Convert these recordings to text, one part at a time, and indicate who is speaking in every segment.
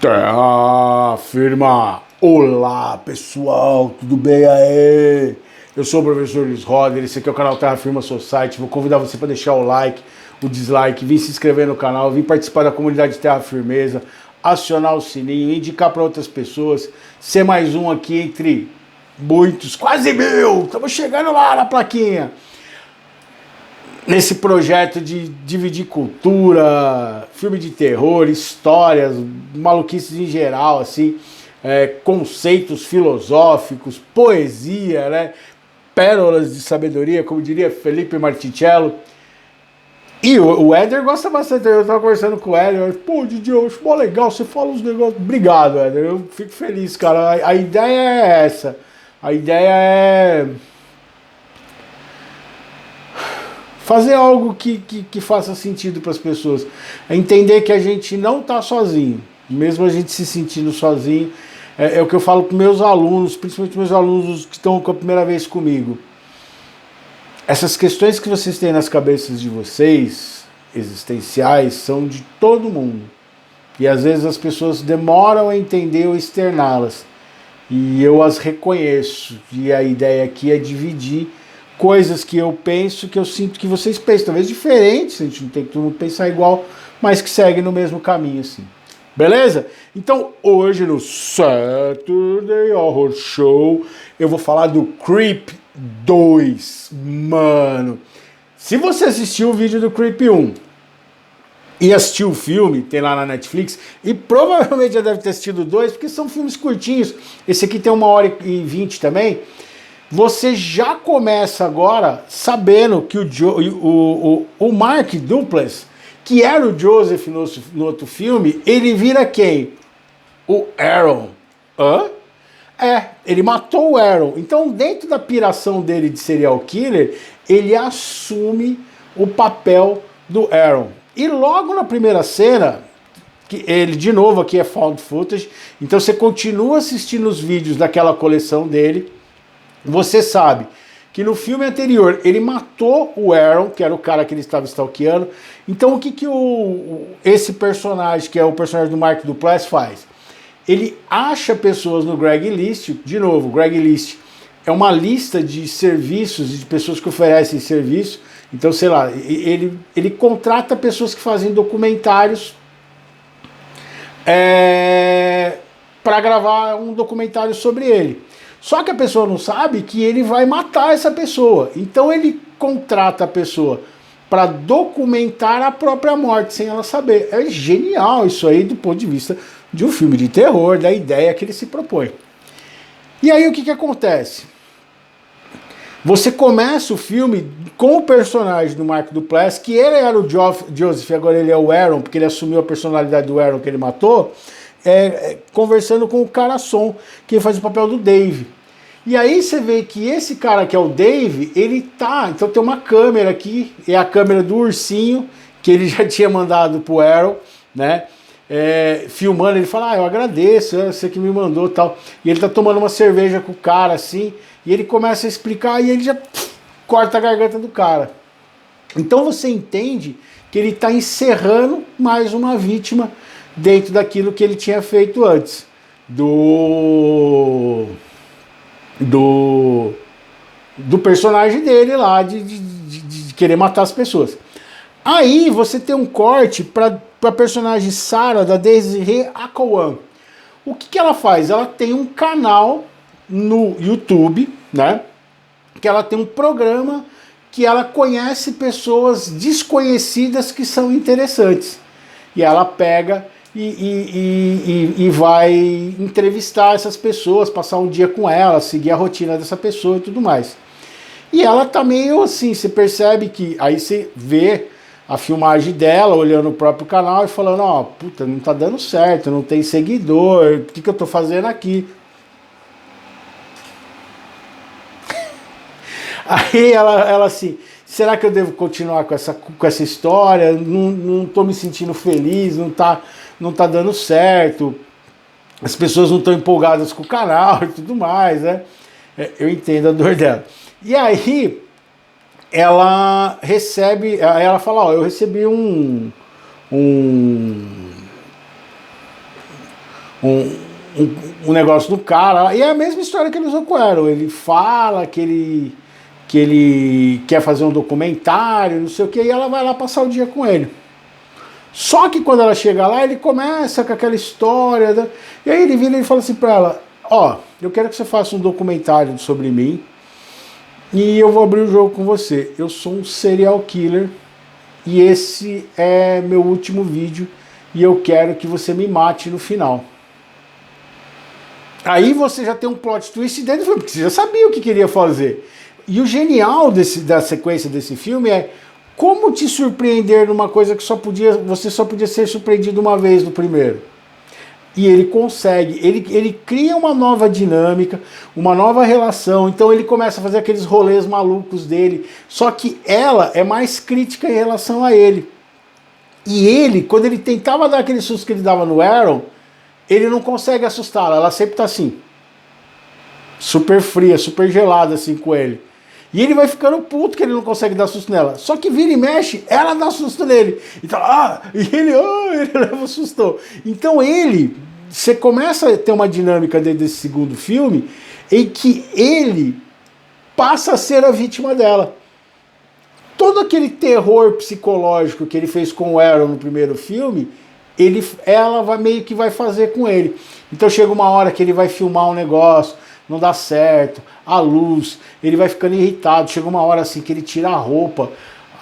Speaker 1: Terra firma! Olá pessoal, tudo bem aí? Eu sou o professor Luiz Roder, esse aqui é o canal Terra Firma Society. Vou convidar você para deixar o like, o dislike, vir se inscrever no canal, vir participar da comunidade Terra Firmeza, acionar o sininho, indicar para outras pessoas, ser mais um aqui entre muitos, quase 1000, estamos chegando lá na plaquinha. Nesse projeto de dividir cultura, filme de terror, histórias, maluquices em geral, assim, conceitos filosóficos, poesia, né? Pérolas de sabedoria, como diria Felipe Martichello. E o Éder gosta bastante. Eu tava conversando com o Éder, pô, Didi, eu acho mó legal, você fala uns negócios. Obrigado, Éder, eu fico feliz, cara. A ideia é essa. A ideia é fazer algo que faça sentido para as pessoas. É entender que a gente não está sozinho. Mesmo a gente se sentindo sozinho. É o que eu falo para meus alunos, principalmente meus alunos que estão com a primeira vez comigo. Essas questões que vocês têm nas cabeças de vocês, existenciais, são de todo mundo. E às vezes as pessoas demoram a entender ou externá-las. E eu as reconheço. E a ideia aqui é dividir coisas que eu penso, que eu sinto que vocês pensam, talvez diferentes, a gente não tem que todo mundo pensar igual, mas que segue no mesmo caminho, assim. Beleza? Então, hoje no Saturday Horror Show, eu vou falar do Creep 2. Mano, se você assistiu o vídeo do Creep 1 e assistiu o filme, tem lá na Netflix, e provavelmente já deve ter assistido o 2, porque são filmes curtinhos, esse aqui tem 1h20 também. Você já começa agora sabendo que o Mark Duplass, que era o Joseph no outro filme, ele vira quem? O Aaron. Hã? Ele matou o Aaron. Então, dentro da piração dele de serial killer, ele assume o papel do Aaron. E logo na primeira cena, que ele, de novo, aqui é found footage, então você continua assistindo os vídeos daquela coleção dele. Você sabe que no filme anterior ele matou o Aaron, que era o cara que ele estava stalkeando. Então o que esse personagem, que é o personagem do Mark Duplass, faz? Ele acha pessoas no Greg List, de novo, Greg List é uma lista de serviços, de pessoas que oferecem serviço. Então, sei lá, ele contrata pessoas que fazem documentários para gravar um documentário sobre ele. Só que a pessoa não sabe que ele vai matar essa pessoa. Então ele contrata a pessoa para documentar a própria morte sem ela saber. É genial isso aí do ponto de vista de um filme de terror, da ideia que ele se propõe. E aí o que acontece? Você começa o filme com o personagem do Mark Duplass, que ele era o Joseph, agora ele é o Aaron, porque ele assumiu a personalidade do Aaron que ele matou, conversando com o Carasson, que faz o papel do Dave. E aí você vê que esse cara que é o Dave, ele tá... Então tem uma câmera aqui, é a câmera do ursinho, que ele já tinha mandado pro Aaron, né? Filmando, ele fala, eu agradeço, você que me mandou e tal. E ele tá tomando uma cerveja com o cara, assim, e ele começa a explicar, e ele já corta a garganta do cara. Então você entende que ele tá encerrando mais uma vítima dentro daquilo que ele tinha feito antes. Do personagem dele lá, de querer matar as pessoas. Aí você tem um corte para a personagem Sarah, da Desiree Akouan. O que ela faz? Ela tem um canal no YouTube, né? Que ela tem um programa que ela conhece pessoas desconhecidas que são interessantes. E ela pega e vai entrevistar essas pessoas, passar um dia com elas, seguir a rotina dessa pessoa e tudo mais. E ela tá meio assim, você percebe que aí você vê a filmagem dela, olhando o próprio canal e falando, ó, puta, não tá dando certo, não tem seguidor, o que eu tô fazendo aqui? Aí ela assim, será que eu devo continuar com essa história? Não tô me sentindo feliz, não tá dando certo, as pessoas não estão empolgadas com o canal e tudo mais, né? Eu entendo a dor dela. E aí ela recebe, ela fala, ó, eu recebi um, um negócio do cara. E é a mesma história que ele usou com o Arrow. Ele fala que ele quer fazer um documentário, não sei o que, e ela vai lá passar o dia com ele. Só que quando ela chega lá, ele começa com aquela história, né? E aí ele vira e fala assim pra ela, ó, eu quero que você faça um documentário sobre mim, e eu vou abrir o jogo com você. Eu sou um serial killer, e esse é meu último vídeo, e eu quero que você me mate no final. Aí você já tem um plot twist dentro do filme, porque você já sabia o que queria fazer. E o genial da sequência desse filme é como te surpreender numa coisa que você só podia ser surpreendido uma vez no primeiro. E ele consegue, ele cria uma nova dinâmica, uma nova relação, então ele começa a fazer aqueles rolês malucos dele, só que ela é mais crítica em relação a ele. E ele, quando ele tentava dar aquele susto que ele dava no Arrow, ele não consegue assustá-la, ela sempre tá assim, super fria, super gelada assim com ele. E ele vai ficando puto que ele não consegue dar susto nela. Só que vira e mexe, ela dá susto nele. Então, ele leva o susto. Então você começa a ter uma dinâmica dentro desse segundo filme em que ele passa a ser a vítima dela. Todo aquele terror psicológico que ele fez com o Arrow no primeiro filme, ela meio que vai fazer com ele. Então chega uma hora que ele vai filmar um negócio, não dá certo, a luz, ele vai ficando irritado, chega uma hora assim que ele tira a roupa,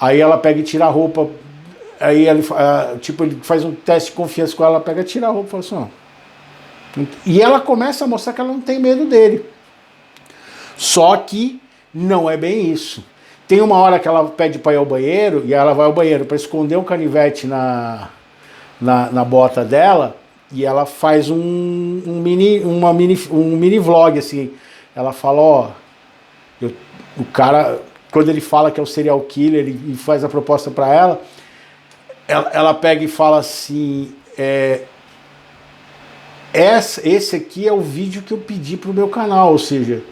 Speaker 1: aí ela pega e tira a roupa, aí ele faz um teste de confiança com ela, pega e tira a roupa e fala assim, ó. E ela começa a mostrar que ela não tem medo dele. Só que não é bem isso. Tem uma hora que ela pede para ir ao banheiro, e ela vai ao banheiro para esconder um canivete na bota dela, e ela faz um mini vlog, assim. Ela fala, ó, o cara, quando ele fala que é o serial killer e faz a proposta para ela pega e fala assim, esse aqui é o vídeo que eu pedi pro meu canal, ou seja,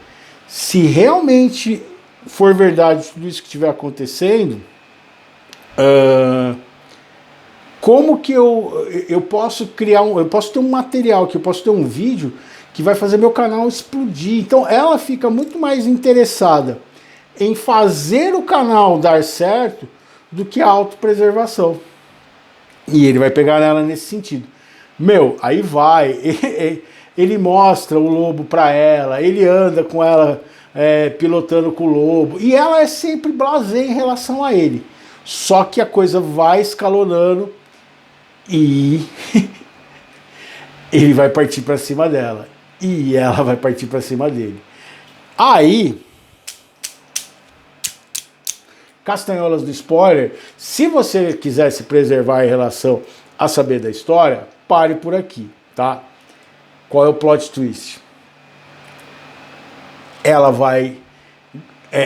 Speaker 1: se realmente for verdade tudo isso que estiver acontecendo, como que eu posso criar eu posso ter um material, eu posso ter um vídeo que vai fazer meu canal explodir. Então ela fica muito mais interessada em fazer o canal dar certo do que a autopreservação. E ele vai pegar ela nesse sentido. Aí vai, ele mostra o lobo pra ela, ele anda com ela pilotando com o lobo, e ela é sempre blasé em relação a ele. Só que a coisa vai escalonando e ele vai partir para cima dela. E ela vai partir para cima dele. Aí, castanholas do spoiler, se você quiser se preservar em relação a saber da história, pare por aqui, tá? Qual é o plot twist?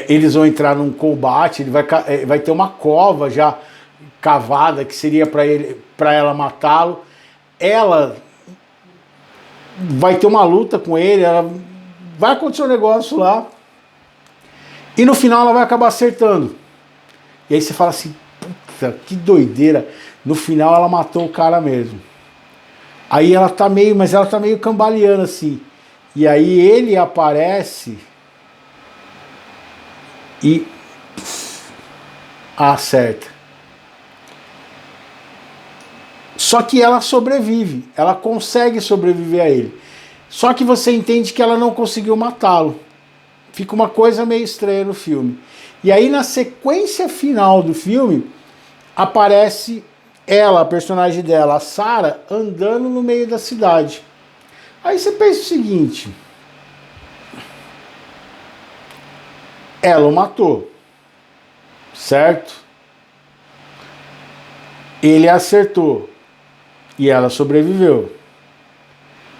Speaker 1: Eles vão entrar num combate, vai ter uma cova já cavada, que seria para ela matá-lo. Ela vai ter uma luta com ele, vai acontecer um negócio lá, e no final ela vai acabar acertando. E aí você fala assim, puta, que doideira. No final ela matou o cara mesmo. Aí ela tá meio cambaleando assim. E aí ele aparece e acerta. Só que ela sobrevive, ela consegue sobreviver a ele. Só que você entende que ela não conseguiu matá-lo. Fica uma coisa meio estranha no filme. E aí na sequência final do filme, aparece ela, a personagem dela, a Sarah, andando no meio da cidade. Aí você pensa o seguinte, ela o matou, certo? Ele acertou e ela sobreviveu.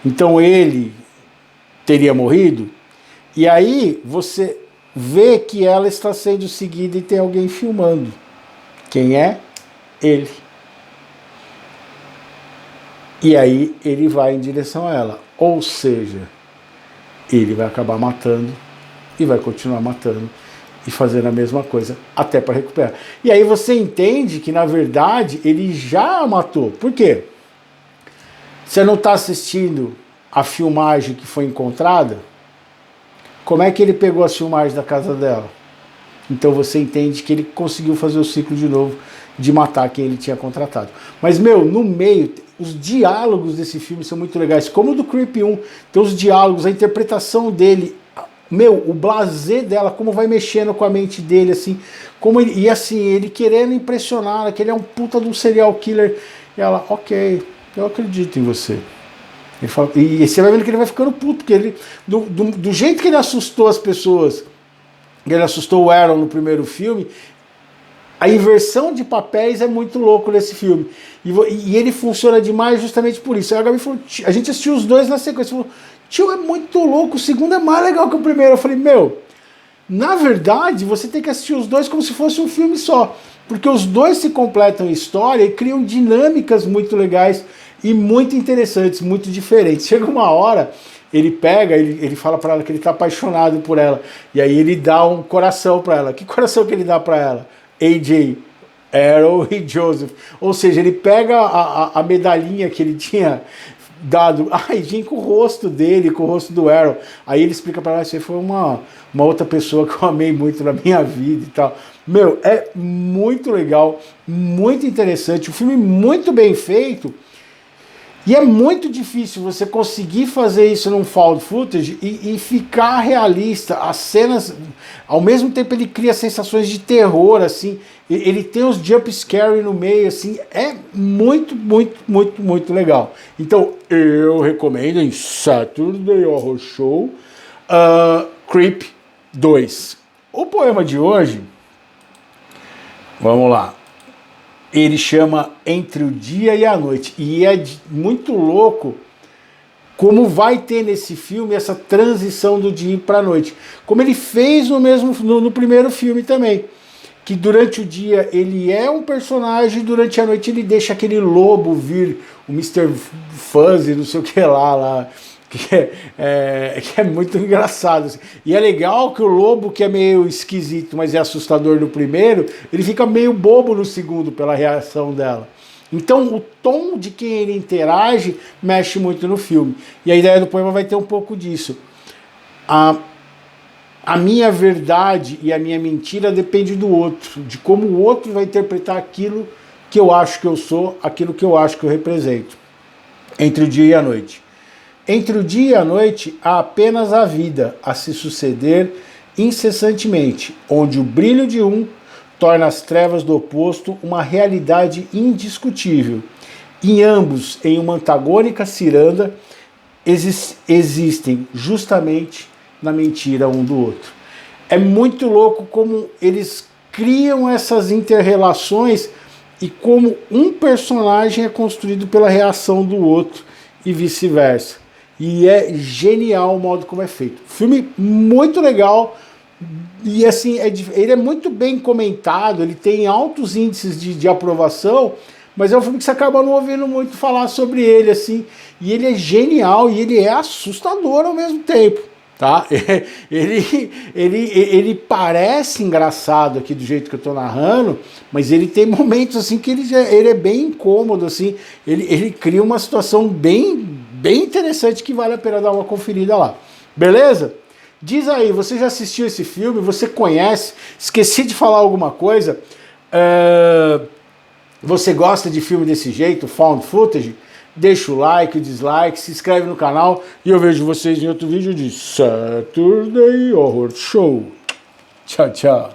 Speaker 1: Então ele teria morrido? E aí você vê que ela está sendo seguida e tem alguém filmando. Quem é? Ele. E aí ele vai em direção a ela. Ou seja, ele vai acabar matando e vai continuar matando e fazendo a mesma coisa até para recuperar. E aí você entende que, na verdade, ele já a matou. Por quê? Você não está assistindo a filmagem que foi encontrada? Como é que ele pegou as filmagens da casa dela? Então você entende que ele conseguiu fazer o ciclo de novo de matar quem ele tinha contratado. Mas, meu, no meio, os diálogos desse filme são muito legais. Como o do Creep 1, tem os diálogos, a interpretação dele, meu, o blasé dela, como vai mexendo com a mente dele, assim, como ele, e assim, ele querendo impressionar, que ele é um puta de um serial killer. E ela, ok, eu acredito em você. Ele fala, e você vai vendo que ele vai ficando puto, porque ele, do jeito que ele assustou as pessoas, ele assustou o Aaron no primeiro filme, a inversão de papéis é muito louco nesse filme. E ele funciona demais justamente por isso. Aí a Gabi falou, a gente assistiu os dois na sequência, falou, tio, é muito louco, o segundo é mais legal que o primeiro. Eu falei, meu, na verdade, você tem que assistir os dois como se fosse um filme só. Porque os dois se completam em história e criam dinâmicas muito legais e muito interessantes, muito diferentes. Chega uma hora, ele pega, ele fala pra ela que ele tá apaixonado por ela. E aí ele dá um coração pra ela. Que coração que ele dá pra ela? AJ, Arrow e Joseph. Ou seja, ele pega a medalhinha que ele tinha dado, vinha com o rosto dele, com o rosto do Arrow. Aí ele explica pra ela, você foi uma outra pessoa que eu amei muito na minha vida e tal. Meu, é muito legal, muito interessante, um filme muito bem feito. E é muito difícil você conseguir fazer isso num found footage e ficar realista. As cenas, ao mesmo tempo ele cria sensações de terror, assim. Ele tem os jump scare no meio, assim. É muito, muito, muito, muito legal. Então eu recomendo em Saturday Horror Show Creep 2. O poema de hoje, vamos lá. Ele chama Entre o Dia e a Noite. E é muito louco como vai ter nesse filme essa transição do dia para a noite. Como ele fez no primeiro filme também. Que durante o dia ele é um personagem, e durante a noite ele deixa aquele lobo vir, o Mr. Fuzzy, não sei o que lá que é muito engraçado. Assim. E é legal que o lobo, que é meio esquisito, mas é assustador no primeiro, ele fica meio bobo no segundo pela reação dela. Então o tom de quem ele interage mexe muito no filme. E a ideia do poema vai ter um pouco disso. A minha verdade e a minha mentira depende do outro, de como o outro vai interpretar aquilo que eu acho que eu sou, aquilo que eu acho que eu represento. Entre o dia e a noite. Entre o dia e a noite há apenas a vida a se suceder incessantemente, onde o brilho de um torna as trevas do oposto uma realidade indiscutível. Em ambos, em uma antagônica ciranda, existem justamente na mentira um do outro. É muito louco como eles criam essas inter-relações e como um personagem é construído pela reação do outro e vice-versa. E é genial o modo como é feito. Filme muito legal e assim, ele é muito bem comentado, ele tem altos índices de aprovação, mas é um filme que você acaba não ouvindo muito falar sobre ele, assim, e ele é genial e ele é assustador ao mesmo tempo. Tá? Ele parece engraçado aqui do jeito que eu tô narrando, mas ele tem momentos assim que ele é bem incômodo, assim, ele cria uma situação bem interessante que vale a pena dar uma conferida lá. Beleza? Diz aí, você já assistiu esse filme? Você conhece? Esqueci de falar alguma coisa? Você gosta de filme desse jeito, found footage? Deixa o like, o dislike, se inscreve no canal e eu vejo vocês em outro vídeo de Saturday Horror Show. Tchau, tchau.